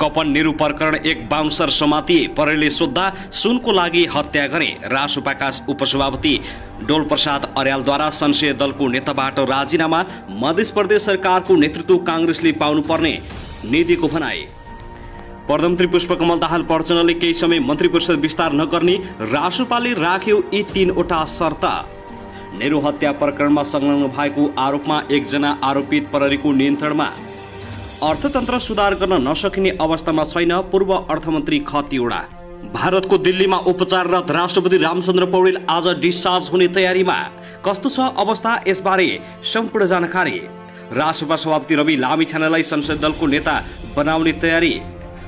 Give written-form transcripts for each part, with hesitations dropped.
कपन निरु प्रकरण एक बाउन्सर समातिए प्रहरीले सोद्धा सुनको लागि हत्या गरे। रासोपाका उपसभापति डोलप्रसाद अर्यालद्वारा संसदीय दलको नेताबाट राजीनामा। मध्य प्रदेश सरकारको नेतृत्व कांग्रेसले पाउनुपर्ने निधिको भनाई। प्रधानमन्त्री पुष्पकमल दाहाल प्रचण्डले केही समय मन्त्री परिषद विस्तार नगर्ने रासोपाले राख्यो यी 3वटा शर्त। नेहरू हत्या प्रकरणमा संलग्न भएको आरोपमा एकजना आरोपित प्रहरीको नियन्त्रणमा। अर्थतन्त्र सुधार गर्न नसकिने अवस्थामा छैन पूर्व अर्थमन्त्री खतिवडा। भारतको दिल्लीमा उपचाररत राष्ट्रपति रामचन्द्र पौडेल आज डिस्चार्ज हुने तयारीमा। कस्तो छ अवस्था यसबारे सम्पूर्ण जानकारी। रासोपा सभापति रवि लामिछानेलाई संसदीय दलको नेता बनाउने तयारी।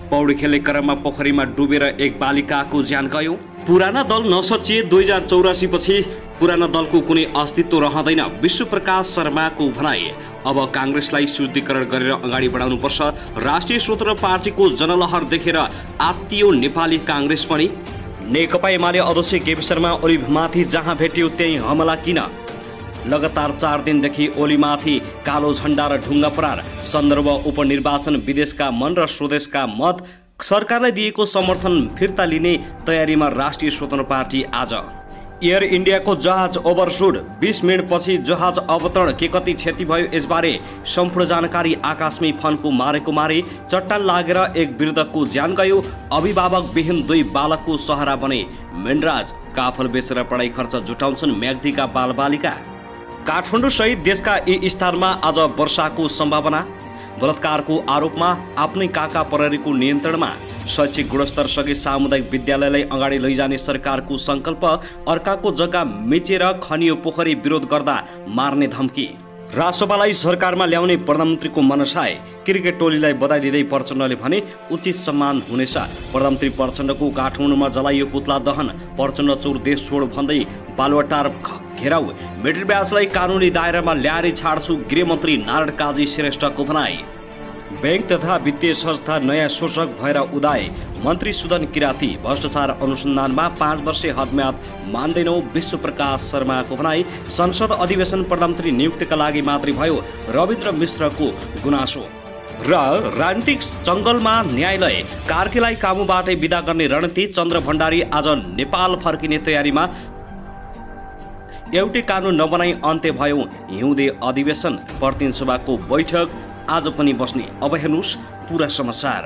पौडी खेल्ने क्रममा पोखरीमा डुबेर एक बालिकाको ज्यान गयो। पुराना दल नसचिए 2084 पछि पुराना दलको कुनै अस्तित्व रहँदैन विश्वप्रकाश शर्माको भनाई। अब कांग्रेसलाई शुद्धिकरण गरेर अगाडि बढाउनुपर्छ। राष्ट्रिय स्वतन्त्र पार्टीको जनलहर देखेर आत्तियो नेपाली कांग्रेस पनि। नेकपा एमाले अध्यक्ष केपी शर्मा ओलीमाथि जहाँ भेट्यो त्यही हमला किन? लगातार 4 दिनदेखि ओलीमाथि कालो झण्डा र ढुङ्गा प्रहार। सन्दर्भ उपनिर्वाचन विदेशका मन र स्वदेशका मत। सरकारलाई दिएको समर्थन फिर्ता लिने तयारीमा राष्ट्रिय स्वतन्त्र पार्टी। आज एयर इन्डियाको जहाज ओभरशुट 20 मिनटपछि जहाज अवतरण। के कति क्षति भयो यसबारे सम्पूर्ण जानकारी। आकाशमै फन्को मारेको मारे चट्टान लागेर एक वृद्धको ज्यान गयो। अभिभावक विहीन 2 बालकको सहारा बने मेनराज। काफल बेचेर पढाइ खर्च जुटाउँछन् म्याग्दीका बालबालिका। काठमाडौँ सहित देशका यी स्थानमा आज वर्षाको सम्भावना। बलात्कारको आरोपमा आफ्नै काका प्रहरीको नियन्त्रणमा। शैक्षिक गुणस्तर सँगै सामुदायिक विद्यालयलाई अगाडि लैजाने सरकारको संकल्प। अर्काको जग्गा मिचेर खनियो पोखरी विरोध गर्दा मार्ने धम्की। रासोपालाई सरकारमा ल्याउने प्रधानमन्त्रीको मनसाय। क्रिकेट टोलीलाई बधाई दिँदै प्रचण्डले भने उचित सम्मान हुनेछ। प्रधानमन्त्री प्रचण्डको काठमाडौँमा जलाइयो पुतला दहन। प्रचण्ड चोर देश छोड भन्दै बालुवाटार घेराउ। मेट्रिक ब्याजलाई कानुनी दायरामा ल्याएर छाड्छु गृहमन्त्री नारायण काजी श्रेष्ठको भनाई। बैंक तथा वित्तीय संस्था नयाँ शोषक भएर उदाए। मन्त्री सुदन किराती। भ्रष्टाचार अनुसन्धानमा 5 वर्षे हदम्याद मान्दैनौ विश्वप्रकाश शर्माको भनाई। संसद अधिवेशन प्रधानमन्त्री नियुक्तिका लागि मात्रै भयो रविन्द्र मिश्रको गुनासो। र राजनीतिक जंगलमा न्यायालय कार्कीलाई काबुबाटै विदा गर्ने रणनीति। चन्द्र भण्डारी आज नेपाल फर्किने तयारीमा। एउटै कानुन नबनाई अन्त्य भयो हिउँदे अधिवेशन। प्रतिनिधि सभाको बैठक आज पनि बस्ने। अब हेर्नुहोस् पूरा समाचार।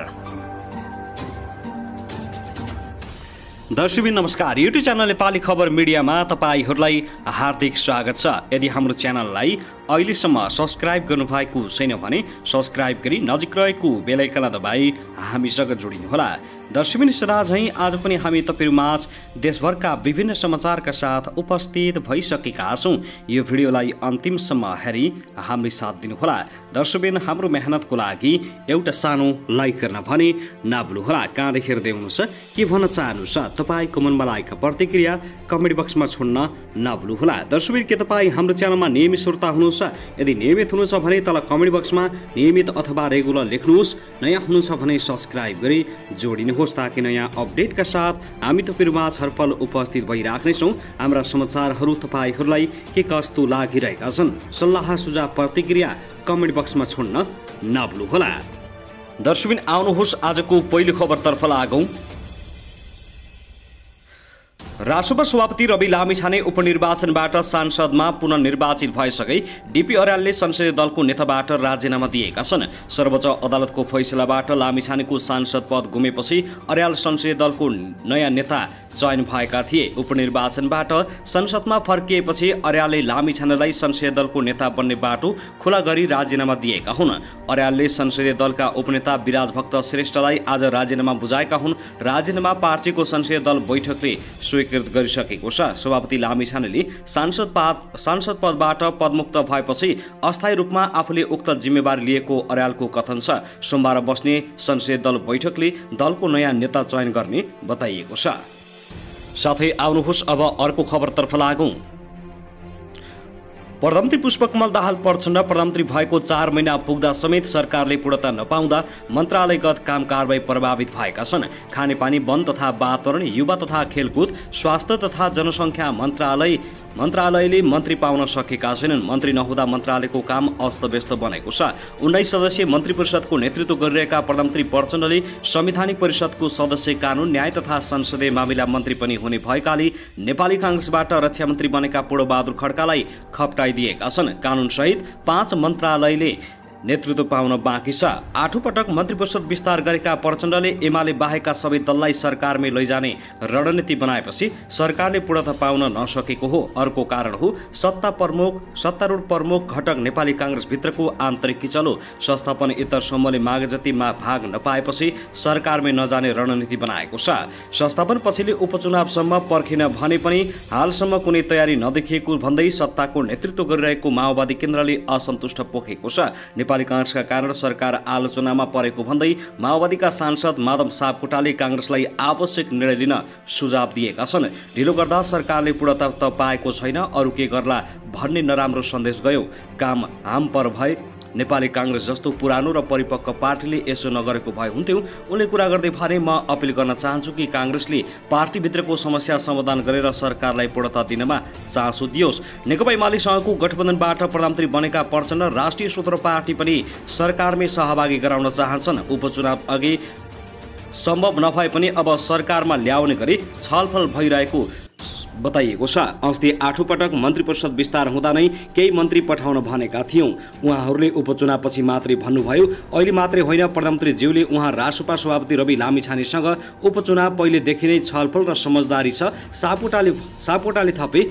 दर्शकबिन नमस्कार। युट्युब च्यानल नेपाली खबर मिडियामा तपाईहरूलाई हार्दिक स्वागत छ। यदि हाम्रो च्यानललाई अहिलेसम्म सब्स्क्राइब गर्नुभएको छैन भने सब्स्क्राइब गरी नजिक रहेको बेल आइकन दबाई हामीसँग जोडिनुहोला। दर्शकबिन सदा झैं आज पनि हामी तपाईहरुमाझ देशभरका विभिन्न समाचारका साथ उपस्थित भइसकेका छौं। यो भिडियोलाई अन्तिमसम्म हेरी हाम्रो साथ दिनुहोला। दर्शकबिन हाम्रो मेहनतको लागि एउटा सानो लाइक गर्न भने नभुल्नुहोला। कहाँदेखि हेर्दै हुनुहुन्छ के भन्न चाहनुहुन्छ तपाईको मनमा लागेको प्रतिक्रिया कमेन्ट बक्समा छोड्न नभुल्नुहोला। दर्शकबिन के तपाई हाम्रो च्यानलमा नियमित श्रोता हुनुहुन्छ? यदि नियमित हुनुहुन्छ भने तल कमेन्ट बक्समा नियमित अथवा रेगुलर लेख्नुहोस्। नयाँ हुनुहुन्छ भने सब्स्क्राइब गरी जोडिनुहोस् ताकि नयाँ अपडेटका साथ हामी तपाईहरुमा छलफल उपस्थित भइराख्नेछौँ। हाम्रा समाचारहरू तपाईहरूलाई के कस्तो लागिरहेका छन् सल्लाह सुझाव प्रतिक्रिया कमेन्ट बक्समा छोड्न नभुल्नुहोला। दर्शकबिन आउनुहोस् आजको पहिलो खबरतर्फ लागौं। रासोपा सभापति रवि लामिछाने उपनिर्वाचनबाट सांसदमा पुनर्निर्वाचित भएसँगै डीपी अर्यालले संसदीय दलको नेताबाट राजीनामा दिएका छन्। सर्वोच्च अदालतको फैसलाबाट लामिछानेको सांसद पद गुमेपछि अर्याल संसदीय दलको नयाँ नेता चयन भएका थिए। उपनिर्वाचनबाट संसदमा फर्किएपछि अर्यालले लामिछानेलाई संसदीय दलको नेता बन्ने बाटो खुला गरी राजीनामा दिएका हुन्। अर्यालले संसदीय दलका उपनेता विराज भक्त श्रेष्ठलाई आज राजीनामा बुझाएका हुन्। राजीनामा पार्टीको संसदीय दल बैठकले स्वीकृत गरिसकेको छ। सभापति लामिछानेले सांसद पदबाट पदमुक्त भएपछि अस्थायी रूपमा आफूले उक्त जिम्मेवारी लिएको अर्यालको कथन छ। सोमबार बस्ने संसदीय दल बैठकले दलको नयाँ नेता चयन गर्ने बताइएको छ। साथै आउनुहोस् अब अर्को खबरतर्फ लागौं। प्रधानमन्त्री पुष्पकमल दाहाल प्रचण्ड प्रधानमन्त्री भएको 4 महिना पुग्दा समेत सरकारले पूर्णता नपाउँदा मन्त्रालयगत काम कारबाही प्रभावित भएका छन्। खानेपानी, वन तथा वातावरण, युवा तथा खेलकुद, स्वास्थ्य तथा जनसङ्ख्या मन्त्रालय मन्त्रालयले मन्त्री पाउन सकेका छैनन्। मन्त्री नहुँदा मन्त्रालयको काम अस्तव्यस्त बनेको छ। 19 सदस्यीय मन्त्री परिषदको नेतृत्व गरिरहेका प्रधानमन्त्री प्रचण्डले संवैधानिक परिषदको सदस्य, कानुन, न्याय तथा संसदीय मामिला मन्त्री पनि हुने भएकाले नेपाली कांग्रेसबाट रक्षा मन्त्री बनेका पूर्णबहादुर खड्कालाई खप्टाइदिएका छन्। कानुनसहित 5 मन्त्रालयले नेतृत्व पाउन बाँकी छ। 8औं पटक मन्त्री परिषद विस्तार गरेका प्रचण्डले एमाले बाहेकका सबै दललाई सरकारमै लैजाने रणनीति बनाएपछि सरकारले पूर्णता पाउन नसकेको हो। अर्को कारण हो सत्तारूढ प्रमुख घटक नेपाली कांग्रेसभित्रको आन्तरिक किचलो। संस्थापन इतर समूहले मागे जति भाग नपाएपछि सरकारमै नजाने रणनीति बनाएको छ। संस्थापन पछिले उपचुनावसम्म पर्खिन भने पनि हालसम्म कुनै तयारी नदेखिएको भन्दै सत्ताको नेतृत्व गरिरहेको माओवादी केन्द्रले असन्तुष्ट पोखेको छ। नेपाली कांग्रेसका कारण सरकार आलोचनामा परेको भन्दै माओवादीका सांसद माधव सापकोटाले कांग्रेसलाई आवश्यक निर्णय लिन सुझाव दिएका छन्। ढिलो गर्दा सरकारले पूर्णता त पाएको छैन, अरू के गर्ला भन्ने नराम्रो सन्देश गयो। काम हाम पर भए नेपाली कांग्रेस जस्तो पुरानो र परिपक्व पार्टीले यसो नगरेको भए हुन्थ्यो। उनले कुरा गर्दै भने म अपिल गर्न चाहन्छु कि कांग्रेसले पार्टीभित्रको समस्या समाधान गरेर सरकारलाई पूर्णता दिनमा चासो दियोस्। नेकपा एमालेसँगको गठबन्धनबाट प्रधानमन्त्री बनेका प्रचण्ड राष्ट्रिय स्वतन्त्र पार्टी पनि सरकारमै सहभागी गराउन चाहन्छन्। उपचुनाव अघि सम्भव नभए पनि अब सरकारमा ल्याउने गरी छलफल भइरहेको बताइएको छ। अस्ति 8औं पटक मन्त्री परिषद विस्तार हुँदा नै केही मन्त्री पठाउन भनेका थियौं। उहाँहरूले उपचुनावपछि मात्रै भन्नुभयो। अहिले मात्रै होइन, प्रधानमन्त्रीज्यूले उहाँ रासपा सभापति रवि लामिछानेसँग उपचुनाव पहिलेदेखि नै छलफल र समझदारी छ। सापकोटाले थपे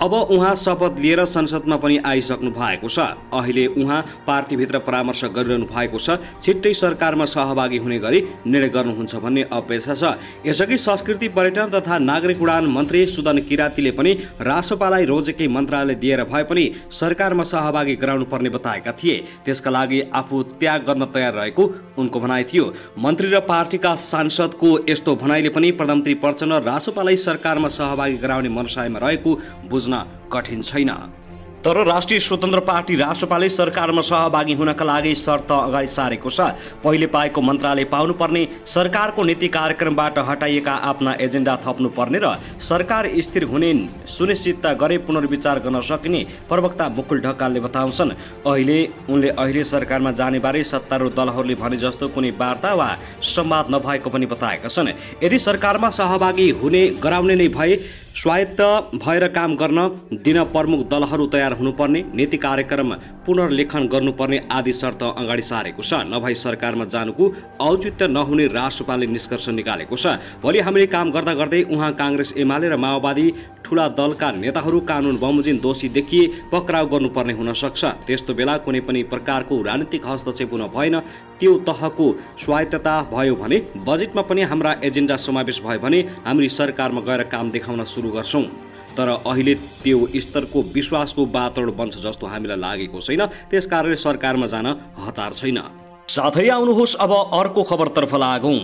अब उहाँ शपथ लिएर संसदमा पनि आइसक्नु भएको छ। अहिले उहाँ पार्टीभित्र परामर्श गरिरहनु भएको छ। छिट्टै सरकारमा सहभागी हुने गरी निर्णय गर्नुहुन्छ भन्ने अपेक्षा छ। यसअघि संस्कृति पर्यटन तथा नागरिक उडान मन्त्री सुदन किरातीले पनि रासपालाई रोजेकै मन्त्रालय दिएर भए पनि सरकारमा सहभागी गराउनु पर्ने बताएका थिए। त्यसका लागि आफू त्याग गर्न तयार रहेको उनको भनाइ थियो। मन्त्री र पार्टीका सांसदको यस्तो भनाइले पनि प्रधानमन्त्री प्रचण्ड रासपालाई सरकारमा सहभागी गराउने मनसायमा रहेको बुझ्न कठिन छैन। तर राष्ट्रिय स्वतन्त्र पार्टी रासपाले सरकारमा सहभागी हुनका लागि शर्त अगाडि सारेको छ। पहिले पाएको मन्त्रालय पाउनुपर्ने, सरकारको नीति कार्यक्रमबाट हटाइएका आफ्ना एजेन्डा थप्नुपर्ने र सरकार स्थिर हुने सुनिश्चित गरे पुनर्विचार गर्न सकिने प्रवक्ता मुकुल ढकालले बताउँछन्। उनले अहिले सरकारमा जाने बारे सत्तारूढ दलहरूले भने जस्तो कुनै वार्ता वा संवाद नभएको पनि बताएका छन्। यदि सरकारमा सहभागी गराउने नै भए स्वायत्त भएर काम गर्न दिन प्रमुख दलहरू तयार हुनुपर्ने, नीति कार्यक्रम पुनर्लेखन गर्नुपर्ने आदि शर्त अगाडि सारेको छ। नभई सरकारमा जानुको औचित्य नहुने राष्ट्रपालले निष्कर्ष निकालेको छ। भोलि हामीले काम गर्दा गर्दै उहाँ कांग्रेस एमाले र माओवादी ठूला दलका नेताहरू कानुन बमोजिम दोषी देखिए पक्राउ गर्नुपर्ने हुन सक्छ। त्यस्तो बेला कुनै पनि प्रकारको राजनीतिक हस्तक्षेप हुन भएन। त्यो तहको स्वायत्तता भयो भने, बजेटमा पनि हाम्रा एजेन्डा समावेश भयो भने हामी सरकारमा गएर काम देखाउन सुरु गर्छौं। तर अहिले त्यो स्तरको विश्वासको वातावरण बन्छ जस्तो हामीलाई लागेको छैन। त्यसकारणले सरकारमा जान हतार छैन। साथै आउनुहोस् अब अर्को खबरतर्फ लागौं।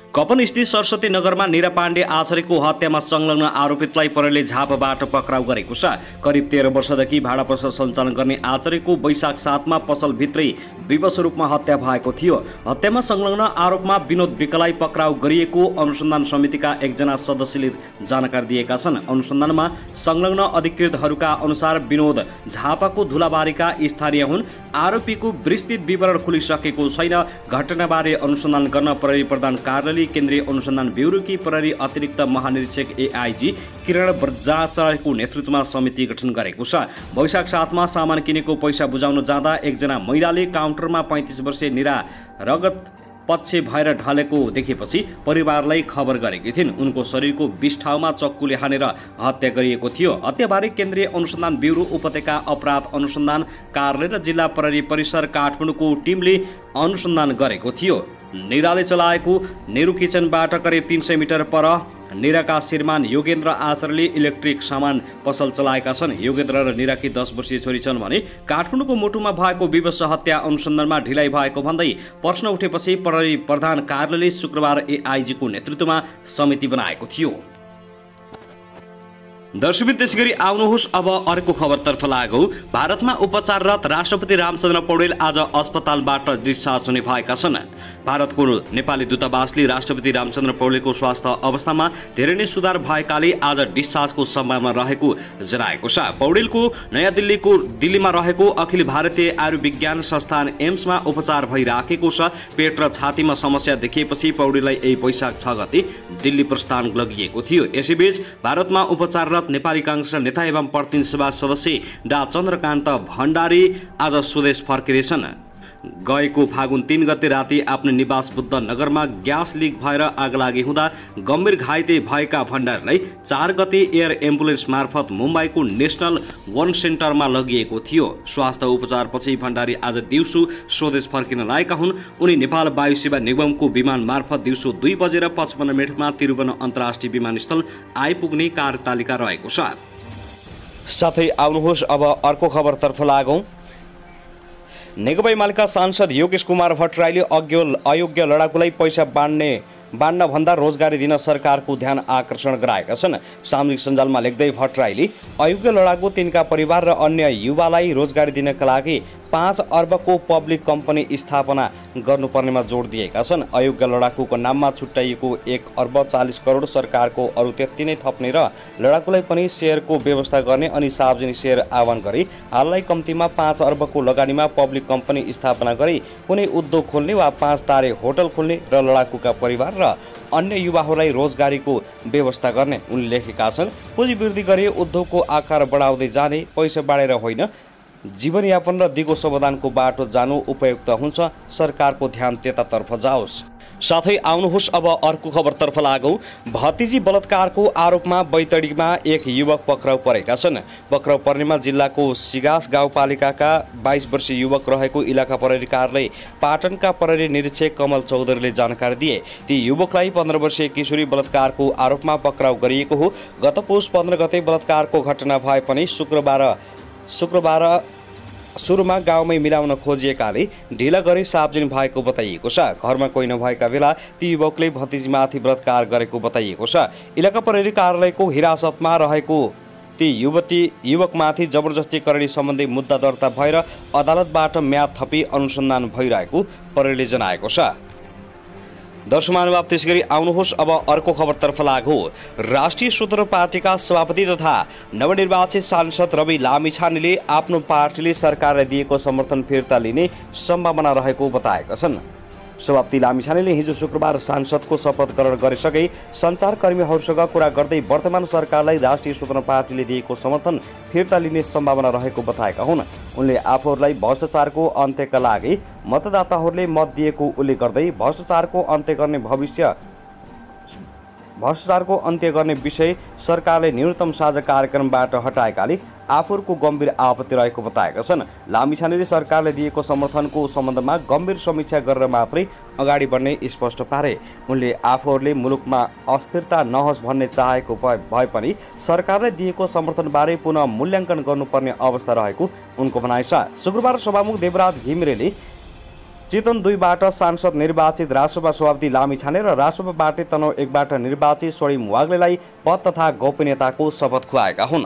कपनस्थित सरस्वती नगरमा निरा पाण्डे आचार्यको हत्यामा संलग्न आरोपितलाई प्रहरीले झापाबाट पक्राउ गरेको छ। करिब 13 वर्षदेखि भाडा पसल सञ्चालन गर्ने आचार्यको वैशाख 7 मा पसलभित्रै विवश रूपमा हत्या भएको थियो। हत्यामा संलग्न आरोपमा विनोद विकलाई पक्राउ गरिएको अनुसन्धान समितिका एकजना सदस्यले जानकारी दिएका छन्। अनुसन्धानमा संलग्न अधिकृतहरूका अनुसार विनोद झापाको धुलाबारीका स्थानीय हुन्। आरोपीको विस्तृत विवरण खुलिसकेको छैन। घटनाबारे अनुसन्धान गर्न प्रहरी प्रधान कार्यालय केन्द्रीय अनुसन्धान ब्युरोकी प्रहरी अतिरिक्त महानिरीक्षक एआईजी किरण बर्जाचार्यको नेतृत्वमा समिति गठन गरेको छ। वैशाख 7 मा सामान किनेको पैसा बुझाउन जाँदा एकजना महिलाले काउन्टरमा 35 वर्षीय निरा रगत पक्ष भएर ढलेको देखेपछि परिवारलाई खबर गरेकी थिइन्। उनको शरीरको 20 ठाउँमा चक्कुले हानेर हत्या गरिएको थियो। हत्याबारे केन्द्रीय अनुसन्धान ब्युरो, उपत्यका अपराध अनुसन्धान कार्यालय र जिल्ला प्रहरी परिसर काठमाडौँको टिमले अनुसन्धान गरेको थियो। निराले चलाएको नेहरू किचनबाट करिब 300 मिटर पर निराका श्रीमान योगेन्द्र आचार्यले इलेक्ट्रिक सामान पसल चलाएका छन्। योगेन्द्र र निराकी 10 वर्षीय छोरी छन् भने काठमाडौँको मोटुमा भएको विवश हत्या अनुसन्धानमा ढिलाइ भएको भन्दै प्रश्न उठेपछि प्रहरी प्रधान कार्यालयले शुक्रबार एआईजीको नेतृत्वमा समिति बनाएको थियो। दर्शकबिन त्यसैगरी आउनुहोस् अब अर्को खबरतर्फ लागौं। भारतमा उपचाररत राष्ट्रपति रामचन्द्र पौडेल आज अस्पतालबाट डिस्चार्ज हुने भएका छन्। भारतको नेपाली दूतावासले राष्ट्रपति रामचन्द्र पौडेलको स्वास्थ्य अवस्थामा धेरै नै सुधार भएकाले आज डिस्चार्जको सम्भावना रहेको जनाएको छ। पौडेलको नयाँ दिल्लीमा रहेको अखिल भारतीय आयुर्विज्ञान संस्थान एम्समा उपचार भइराखेको छ। पेट र छातीमा समस्या देखिएपछि पौडेललाई यही वैशाख 6 गते दिल्ली प्रस्थान लगिएको थियो। यसैबीच भारतमा उपचार नेपाली कांग्रेस नेता एवं प्रतिनिधि सभा सदस्य डा चन्द्रकान्त भण्डारी आज स्वदेश फर्किँदैछन्। गएको फागुन 3 गते राति आफ्नो निवास बुद्ध नगरमा ग्यास लिक भएर आगलागी हुँदा गम्भीर घाइते भएका भण्डारीलाई 4 गते एयर एम्बुलेन्स मार्फत मुम्बईको नेशनल वन सेन्टरमा लगिएको थियो। स्वास्थ्य उपचारपछि भण्डारी आज दिउँसो स्वदेश फर्किन लागेका हुन्। उनी नेपाल वायु सेवा निगमको विमान मार्फत दिउँसो 2:55 त्रिभुवन अन्तर्राष्ट्रिय विमानस्थल आइपुग्ने कार्यतालिका रहेको छ। साथै आउनुहोस् अब अर्को खबरतर्फ लागौं। नेकपा एमालेका सांसद योगेश कुमार भट्टराईले अयोग्य लडाकुलाई पैसा बाँड्न भन्दा रोजगारी दिन सरकारको ध्यान आकर्षण गराएका छन्। सामाजिक सञ्जालमा लेख्दै भट्टराईले अयोग्य लडाकु तिनका परिवार र अन्य युवालाई रोजगारी दिनका लागि 5 अर्बको पब्लिक कम्पनी स्थापना गर्नुपर्नेमा जोड दिएका छन्। अयोग्य लडाकुको नाममा छुट्याइएको 1 अर्ब 40 करोड सरकारको अरू त्यति नै थप्ने र लडाकुलाई पनि सेयरको व्यवस्था गर्ने अनि सार्वजनिक सेयर आह्वान गरी हाललाई कम्तीमा 5 अर्बको लगानीमा पब्लिक कम्पनी स्थापना गरी कुनै उद्योग खोल्ने वा 5 तारे होटल खोल्ने र लडाकुका परिवार र अन्य युवाहरूलाई रोजगारीको व्यवस्था गर्ने उनले लेखेका छन्। पुँजीवृद्धि गरी उद्योगको आकार बढाउँदै जाने, पैसा बाँडेर होइन जीवनयापन र दिगो समाधानको बाटो जानु उपयुक्त हुन्छ। सरकारको ध्यान त्यतातर्फ जाओस्। साथै आउनुहोस् अब अर्को खबरतर्फ लागौं। भतिजी बलात्कारको आरोपमा बैतडीमा एक युवक पक्राउ परेका छन्। पक्राउ पर्नेमा जिल्लाको सिगास गाउँपालिकाका 22 वर्षीय युवक रहेको इलाका प्रहरी कार्यालय पाटनका प्रहरी निरीक्षक कमल चौधरीले जानकारी दिए। ती युवकलाई 15 वर्षीय किशोरी बलात्कारको आरोपमा पक्राउ गरिएको हो। गत पुस 15 गते बलात्कारको घटना भए पनि शुक्रबार सुरुमा गाउँमै मिलाउन खोजिएकाले ढिला गरी सार्वजनिक भएको बताइएको छ। घरमा कोही नभएका बेला ती युवकले भतिजीमाथि बलात्कार गरेको बताइएको छ। इलाका प्रहरी कार्यालयको हिरासतमा रहेको ती युवकमाथि जबरजस्ती करणी सम्बन्धी मुद्दा दर्ता भएर अदालतबाट म्याद थपी अनुसन्धान भइरहेको प्रहरीले जनाएको छ। दर्शक महानुभाव त्यसैगरी आउनुहोस् अब अर्को खबरतर्फ लागौं। राष्ट्रिय स्वतन्त्र पार्टीका सभापति तथा नवनिर्वाचित सांसद रवि लामिछानेले आफ्नो पार्टीले सरकारलाई दिएको समर्थन फिर्ता लिने सम्भावना रहेको बताएका छन्। सभापति लामिछानेले हिजो शुक्रबार सांसदको शपथ ग्रहण गरिसके सञ्चारकर्मीहरूसँग कुरा गर्दै वर्तमान सरकारलाई राष्ट्रिय स्वतन्त्र पार्टीले दिएको समर्थन फिर्ता लिने सम्भावना रहेको बताएका हुन्। उनले आफूहरूलाई भ्रष्टाचारको अन्त्यका लागि मतदाताहरूले मत दिएको उल्लेख गर्दै भ्रष्टाचारको अन्त्य गर्ने विषय सरकारले न्यूनतम साझा कार्यक्रमबाट हटाएकाले आफूहरूको गम्भीर आपत्ति रहेको बताएका छन्। लामिछानेले सरकारले दिएको समर्थनको सम्बन्धमा गम्भीर समीक्षा गरेर मात्रै अगाडि बढ्ने स्पष्ट पारे। उनले आफूहरूले मुलुकमा अस्थिरता नहोस् भन्ने चाहेको भए पनि सरकारले दिएको समर्थनबारे पुनः मूल्याङ्कन गर्नुपर्ने अवस्था रहेको उनको भनाइ छ। शुक्रबार सभामुख देवराज घिमिरेले चितवन 2बाट सांसद निर्वाचित राष्ट्रसभा सभापति लामिछाने र राष्ट्रसभा पार्टी तनहुँ 1बाट निर्वाचित स्वयं वाग्लेलाई पद तथा गोपनीयताको शपथ खुवाएका हुन्।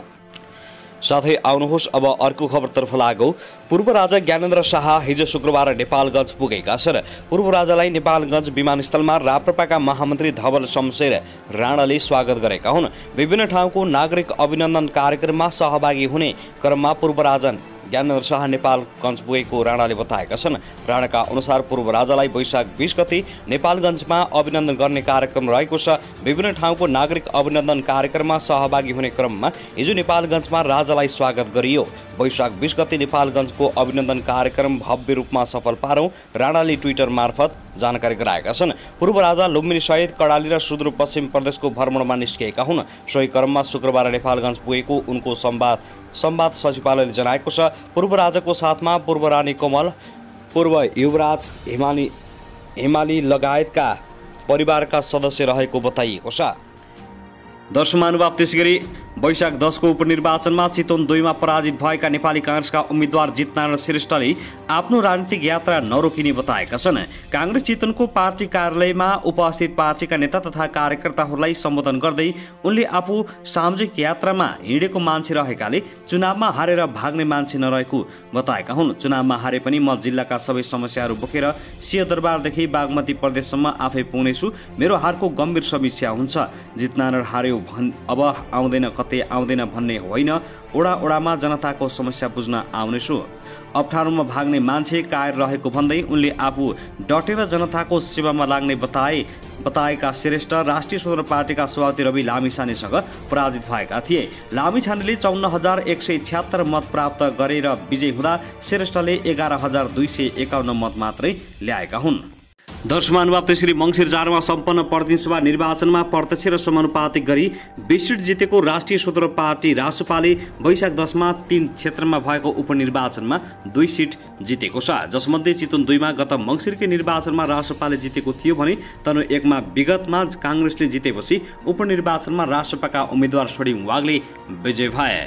साथै आउनुहोस् अब अर्को खबरतर्फ लागौं। पूर्व राजा ज्ञानेन्द्र शाह हिजो शुक्रबार नेपालगञ्ज पुगेका छन्। पूर्व राजालाई नेपालगञ्ज विमानस्थलमा राप्रपाका महामन्त्री धवल शमशेर राणाले स्वागत गरेका हुन्। विभिन्न ठाउँको नागरिक अभिनन्दन कार्यक्रममा सहभागी हुने क्रममा पूर्व राजा ज्ञानेन्द्र शाह नेपालगञ्ज पुगेको राणाले बताएका छन्। राणाका अनुसार पूर्व राजालाई वैशाख 20 गते नेपालगञ्जमा अभिनन्दन गर्ने कार्यक्रम रहेको छ। विभिन्न ठाउँको नागरिक अभिनन्दन कार्यक्रममा सहभागी हुने क्रममा हिजो नेपालगञ्जमा राजालाई स्वागत गरियो। वैशाख 20 गते नेपालगञ्जको अभिनन्दन कार्यक्रम भव्य रूपमा सफल पारौं राणाले ट्विटर मार्फत जानकारी गराएका छन्। पूर्व राजा लुम्बिनी सहित कर्णाली र सुदूरपश्चिम प्रदेशको भ्रमणमा निस्किएका हुन्। सोही क्रममा शुक्रबार नेपालगञ्ज पुगेको उनको संवाद सचिवालयले जनाएको छ। पूर्व राजाको साथमा पूर्व रानी कोमल, पूर्व युवराज हिमाली लगायतका परिवारका सदस्य रहेको बताइएको छ। दर्शक महानुभाव त्यसैगरी वैशाख 10 को उपनिर्वाचनमा चितवन 2 मा पराजित भएका नेपाली कांग्रेसका उम्मेद्वार जितनारायण श्रेष्ठले आफ्नो राजनीतिक यात्रा नरोकिने बताएका छन्। कांग्रेस चितवनको पार्टी कार्यालयमा उपस्थित पार्टीका नेता तथा कार्यकर्ताहरूलाई सम्बोधन गर्दै उनले आफू सामाजिक यात्रामा हिँडेको मान्छे रहेकाले चुनावमा हारेर भाग्ने मान्छे नरहेको बताएका हुन्। चुनावमा हारे पनि म जिल्लाका सबै समस्याहरू बोकेर सिंहदरबारदेखि बागमती प्रदेशसम्म आफै पुग्नेछु। मेरो हारको गम्भीर समस्या हुन्छ। जितनारायण हार्यो अब आउँदैन कतै आउँदैन भन्ने होइन, ओडा ओडामा जनताको समस्या बुझ्न आउनेछु। अप्ठ्यारोमा भाग्ने मान्छे कायर रहेको भन्दै उनले आफू डटेर जनताको सेवामा लाग्ने बताएका श्रेष्ठ राष्ट्रिय स्वतन्त्र पार्टीका सभापति रवि लामिछानेसँग पराजित भएका थिए। लामिछानेले 54,176 मत प्राप्त गरेर विजयी हुँदा श्रेष्ठले 11,251 मत मात्रै ल्याएका हुन्। दर्शमान त्यसरी मङ्सिर 4 मा सम्पन्न प्रतिनिधि निर्वाचनमा प्रत्यक्ष र समानुपातिक गरी 20 सिट जितेको राष्ट्रिय स्वतन्त्र पार्टी रासपाले वैशाख 10 मा 3 क्षेत्रमा भएको उपनिर्वाचनमा 2 सिट जितेको छ, जसमध्ये चितवन 2 मा गत मङ्सिरकै निर्वाचनमा रासपाले जितेको थियो भने तनहुँ 1 मा विगतमा कांग्रेसले जितेपछि उपनिर्वाचनमा रासपाका उम्मेद्वार सोडिङ वागले विजय भए।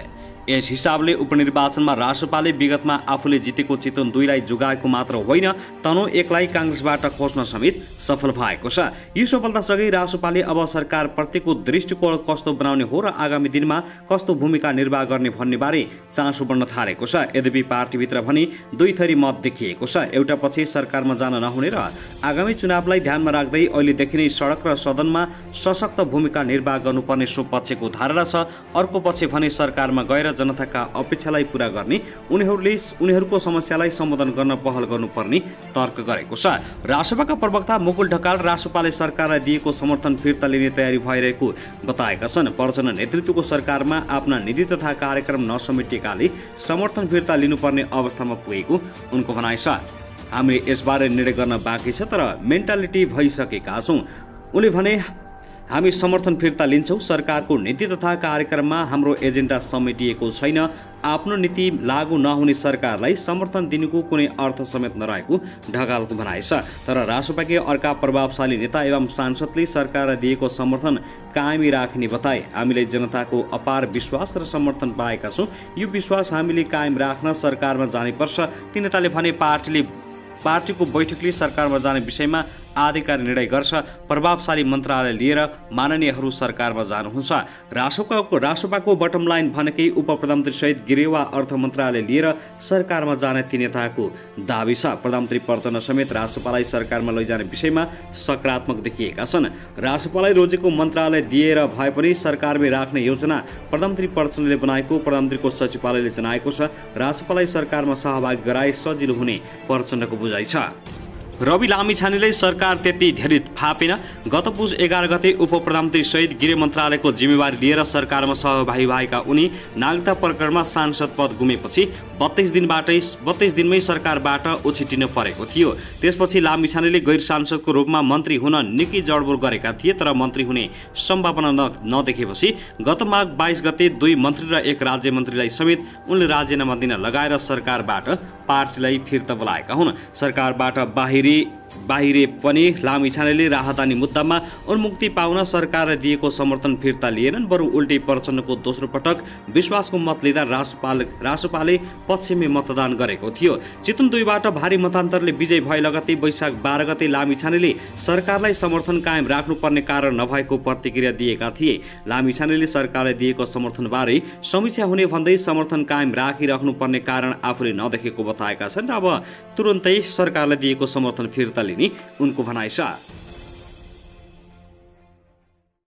यस हिसाबले उपनिर्वाचनमा रासपाले विगतमा आफूले जितेको चितवन 2 लाई जोगाएको मात्र होइन, तनहुँ 1 लाई कांग्रेसबाट खोज्न समेत सफल भएको छ। यो सफलतासँगै रासपाले अब सरकार प्रतिको दृष्टिकोण कस्तो बनाउने हो र आगामी दिनमा कस्तो भूमिका निर्वाह गर्ने भन्ने बारे चासो बढ्न थालेको छ। यद्यपि पार्टीभित्र भने दुई थरी मत देखिएको छ। एउटा पछि सरकारमा जान नहुने र आगामी चुनावलाई ध्यानमा राख्दै अहिलेदेखि नै सडक र सदनमा सशक्त भूमिका निर्वाह गर्नुपर्ने सो पक्षको धारणा छ। अर्को पक्ष भने सरकारमा गएर जनताका अपेक्षालाई पूरा गर्ने, उनीहरूको समस्यालाई सम्बोधन गर्न पहल गर्नुपर्ने तर्क गरेको छ। रासपाका प्रवक्ता मुकुल ढकाल रासपाले सरकारलाई दिएको समर्थन फिर्ता लिने तयारी भइरहेको बताएका छन्। प्रचण्ड नेतृत्वको सरकारमा आफ्ना नीति तथा कार्यक्रम नसमेटिएकाले समर्थन फिर्ता लिनुपर्ने अवस्थामा पुगेको उनको भनाइ छ। हामीले यसबारे निर्णय गर्न बाँकी छ, तर मेन्टालिटी भइसकेका छौँ। उनले भने हामी समर्थन फिर्ता लिन्छौँ। सरकारको नीति तथा कार्यक्रममा हाम्रो एजेन्डा समेटिएको छैन। आफ्नो नीति लागू नहुने सरकारलाई समर्थन दिनुको कुनै अर्थ समेत नरहेको ढकालको भनाइ छ। तर रासपाकै अर्का प्रभावशाली नेता एवं सांसदले सरकारलाई दिएको समर्थन कायमी राख्ने बताए। हामीले जनताको अपार विश्वास र समर्थन पाएका छौँ। यो विश्वास हामीले कायम राख्न सरकारमा जानुपर्छ। ती नेताले भने पार्टीको बैठकले सरकारमा जाने विषयमा आधिकारिक निर्णय गर्छ। प्रभावशाली मन्त्रालय लिएर माननीयहरू सरकारमा जानुहुन्छ। रासपाको बटम लाइन भनेकै उप प्रधानमन्त्री सहित गृह वा अर्थ मन्त्रालय लिएर सरकारमा जाने ती नेताको दाबी छ। प्रधानमन्त्री प्रचण्ड समेत रासपालाई सरकारमा लैजाने विषयमा सकारात्मक देखिएका छन्। रासपालाई रोजेको मन्त्रालय दिएर भए पनि सरकारमै राख्ने योजना प्रधानमन्त्री प्रचण्डले बनाएको प्रधानमन्त्रीको सचिवालयले जनाएको छ। रासपालाई सरकारमा सहभागी गराए सजिलो हुने प्रचण्डको बुझाइ छ। रवि लामिछानेले सरकार त्यति धेरै फापेन। गत पुस 11 गते उप प्रधानमन्त्री सहित गृह मन्त्रालयको जिम्मेवारी लिएर सरकारमा सहभागी भएका उनी नागरिकता प्रकरणमा सांसद पद गुमेपछि 32 दिनमै सरकारबाट उछिटिन परेको थियो। त्यसपछि लामिछानेले गैर सांसदको रूपमा मन्त्री हुन निकै जडबोड गरेका थिए, तर मन्त्री हुने सम्भावना नदेखेपछि गत माघ 22 गते 2 मन्त्री र 1 राज्य मन्त्रीलाई समेत उनले राजीनामा दिन लगाएर सरकारबाट पार्टीलाई फिर्ता बोलाएका हुन्। सरकारबाट बाहिरे पनि लामिछानेले राहदानी मुद्दामा उन्मुक्ति पाउन सरकारले दिएको समर्थन फिर्ता लिएनन्, बरु उल्टै प्रचण्डको दोस्रो पटक विश्वासको मत लिँदा रासपाले पश्चिमी मतदान गरेको थियो। चितवन 2 बाट भारी मतान्तरले विजय भए लगतै वैशाख 12 गते लामिछानेले सरकारलाई समर्थन कायम राख्नुपर्ने कारण नभएको प्रतिक्रिया दिएका थिए। लामिछानेले सरकारले दिएको समर्थनबारे समीक्षा हुने भन्दै समर्थन कायम राखिराख्नुपर्ने कारण आफूले नदेखेको बताएका छन् र अब तुरुन्तै सरकारले दिएको समर्थन फिर्ता लिने उनको भनाइ छ।